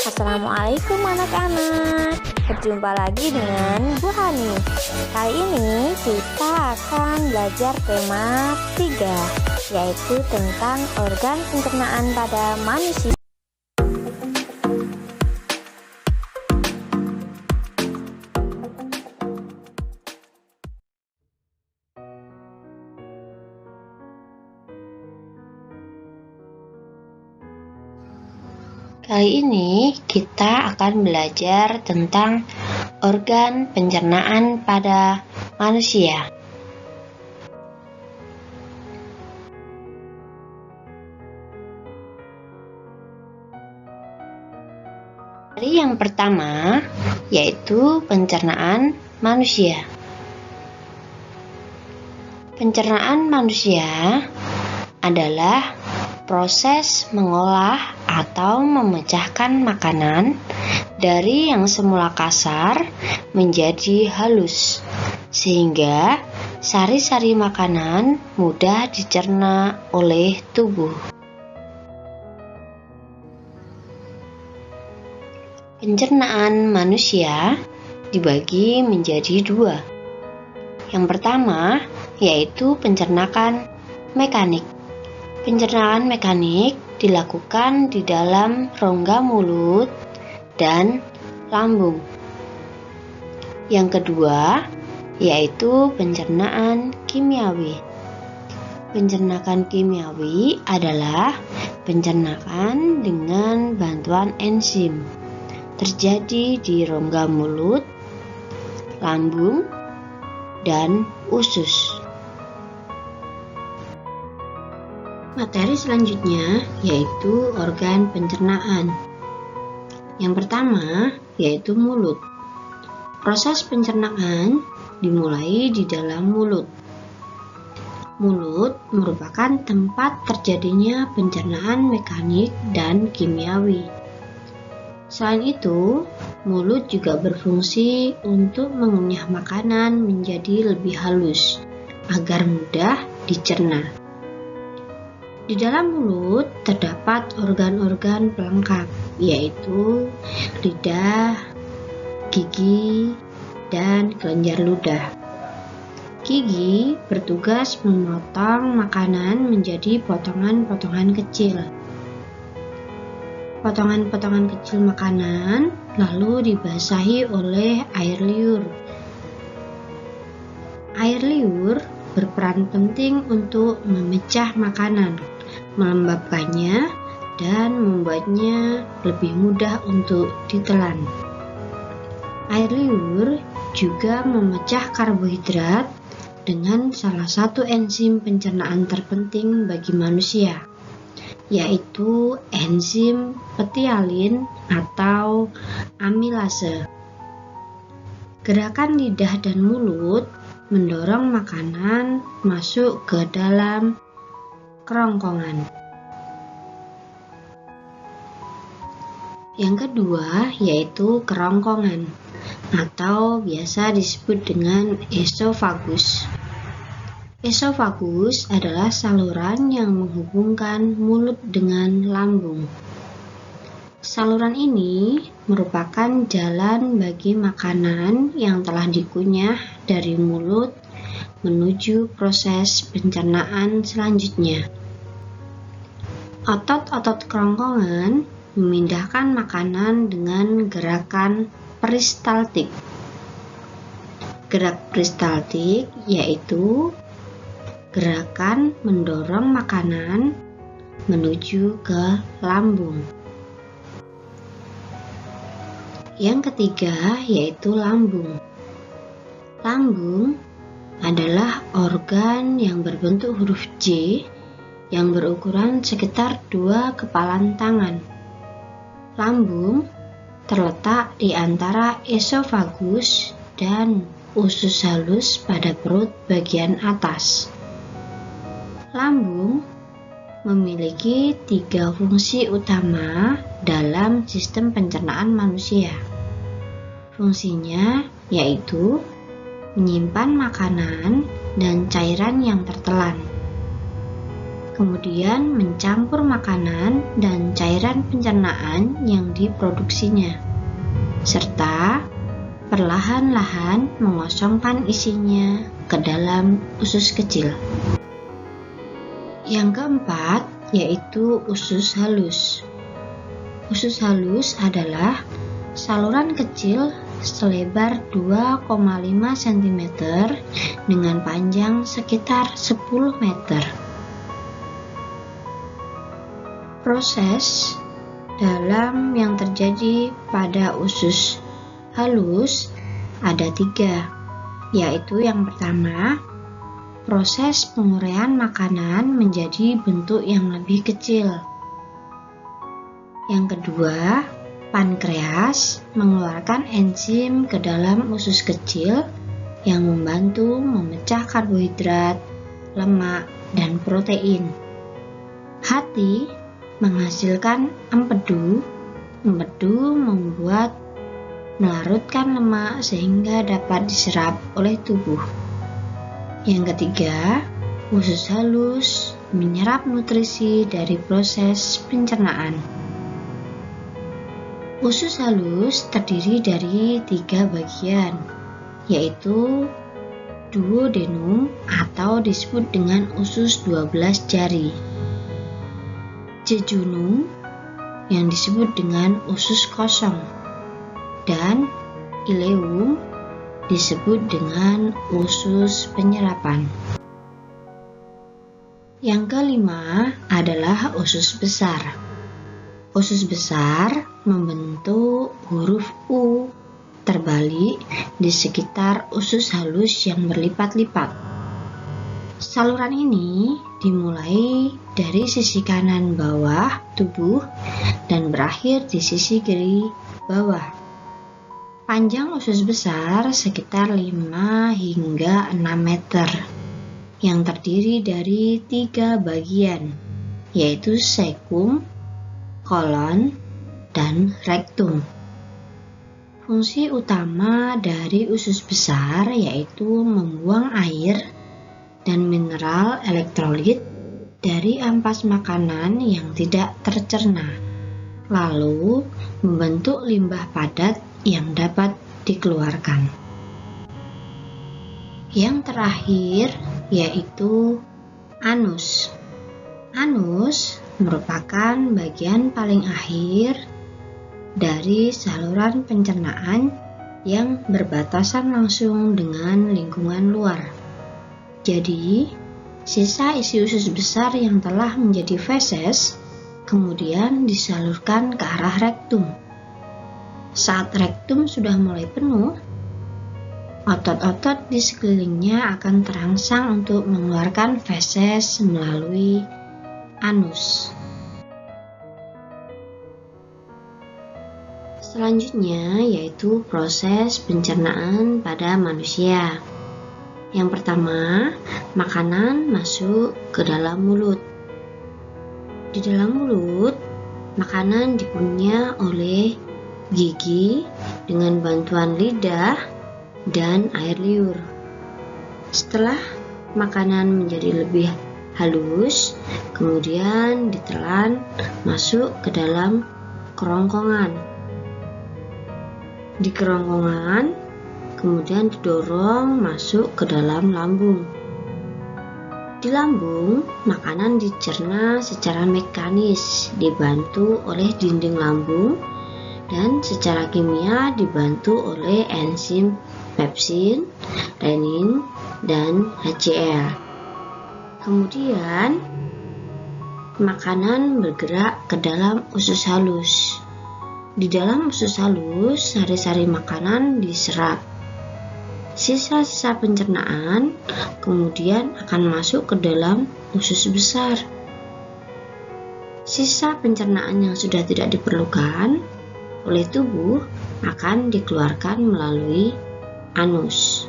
Assalamualaikum anak-anak. Berjumpa lagi dengan Bu Hani. Kali ini kita akan belajar tema 3, yaitu tentang organ pencernaan pada manusia. Kali ini kita akan belajar tentang organ pencernaan pada manusia. Dari yang pertama, yaitu pencernaan manusia. Pencernaan manusia adalah proses mengolah atau memecahkan makanan dari yang semula kasar menjadi halus, sehingga sari-sari makanan mudah dicerna oleh tubuh. Pencernaan manusia dibagi menjadi 2. Yang pertama yaitu pencernaan mekanik. Pencernaan mekanik dilakukan di dalam rongga mulut dan lambung. Yang kedua yaitu pencernaan kimiawi. Pencernaan kimiawi adalah pencernaan dengan bantuan enzim, terjadi di rongga mulut, lambung, dan usus. Materi selanjutnya yaitu organ pencernaan. Yang pertama yaitu mulut. Proses pencernaan dimulai di dalam mulut. Mulut merupakan tempat terjadinya pencernaan mekanik dan kimiawi. Selain itu, mulut juga berfungsi untuk mengunyah makanan menjadi lebih halus agar mudah dicerna. Di dalam mulut terdapat organ-organ pelengkap, yaitu lidah, gigi, dan kelenjar ludah. Gigi bertugas memotong makanan menjadi potongan-potongan kecil. Potongan-potongan kecil makanan lalu dibasahi oleh air liur. Air liur berperan penting untuk memecah makanan, melembabkannya, dan membuatnya lebih mudah untuk ditelan. Air liur juga memecah karbohidrat dengan salah satu enzim pencernaan terpenting bagi manusia, yaitu enzim petialin atau amilase. Gerakan lidah dan mulut mendorong makanan masuk ke dalam kerongkongan. Yang kedua yaitu kerongkongan atau biasa disebut dengan esofagus. Esofagus adalah saluran yang menghubungkan mulut dengan lambung. Saluran ini merupakan jalan bagi makanan yang telah dikunyah dari mulut menuju proses pencernaan selanjutnya. Otot-otot kerongkongan memindahkan makanan dengan gerakan peristaltik. Gerak peristaltik yaitu gerakan mendorong makanan menuju ke lambung. Yang ketiga yaitu lambung. Lambung adalah organ yang berbentuk huruf J yang berukuran sekitar 2 kepalan tangan. Lambung terletak di antara esofagus dan usus halus pada perut bagian atas. Lambung memiliki 3 fungsi utama dalam sistem pencernaan manusia. Fungsinya yaitu menyimpan makanan dan cairan yang tertelan. kemudian mencampur makanan dan cairan pencernaan yang diproduksinya, serta perlahan-lahan mengosongkan isinya ke dalam usus kecil. Yang keempat yaitu usus halus. Usus halus adalah saluran kecil selebar 2,5 cm dengan panjang sekitar 10 meter. Proses dalam yang terjadi pada usus halus ada 3, yaitu yang pertama, proses penguraian makanan menjadi bentuk yang lebih kecil. Yang kedua, pankreas mengeluarkan enzim ke dalam usus kecil yang membantu memecah karbohidrat, lemak, dan protein. Hati menghasilkan empedu. Empedu membuat melarutkan lemak sehingga dapat diserap oleh tubuh. Yang ketiga, usus halus menyerap nutrisi dari proses pencernaan. Usus halus terdiri dari 3 bagian, yaitu duodenum atau disebut dengan usus 12 jari, jejunum yang disebut dengan usus kosong, dan ileum disebut dengan usus penyerapan. Yang kelima adalah usus besar. Usus besar membentuk huruf U terbalik di sekitar usus halus yang berlipat-lipat. Saluran ini dimulai dari sisi kanan bawah tubuh dan berakhir di sisi kiri bawah. Panjang usus besar sekitar 5 hingga 6 meter, yang terdiri dari 3 bagian, yaitu cecum, kolon, dan rektum. Fungsi utama dari usus besar yaitu membuang air dan mineral elektrolit dari ampas makanan yang tidak tercerna, lalu membentuk limbah padat yang dapat dikeluarkan. Yang terakhir yaitu anus. Anus merupakan bagian paling akhir dari saluran pencernaan yang berbatasan langsung dengan lingkungan luar. Jadi, sisa isi usus besar yang telah menjadi feses kemudian disalurkan ke arah rektum. Saat rektum sudah mulai penuh, otot-otot di sekelilingnya akan terangsang untuk mengeluarkan feses melalui anus. Selanjutnya yaitu proses pencernaan pada manusia. Yang pertama, makanan masuk ke dalam mulut. Di dalam mulut, makanan dikunyah oleh gigi dengan bantuan lidah dan air liur. Setelah makanan menjadi lebih halus, kemudian ditelan masuk ke dalam kerongkongan. Di kerongkongan, kemudian didorong masuk ke dalam lambung. Di lambung, makanan dicerna secara mekanis dibantu oleh dinding lambung dan secara kimia dibantu oleh enzim pepsin, renin, dan HCl. Kemudian, makanan bergerak ke dalam usus halus. Di dalam usus halus, sari-sari makanan diserap. Sisa-sisa pencernaan kemudian akan masuk ke dalam usus besar. Sisa pencernaan yang sudah tidak diperlukan oleh tubuh akan dikeluarkan melalui anus.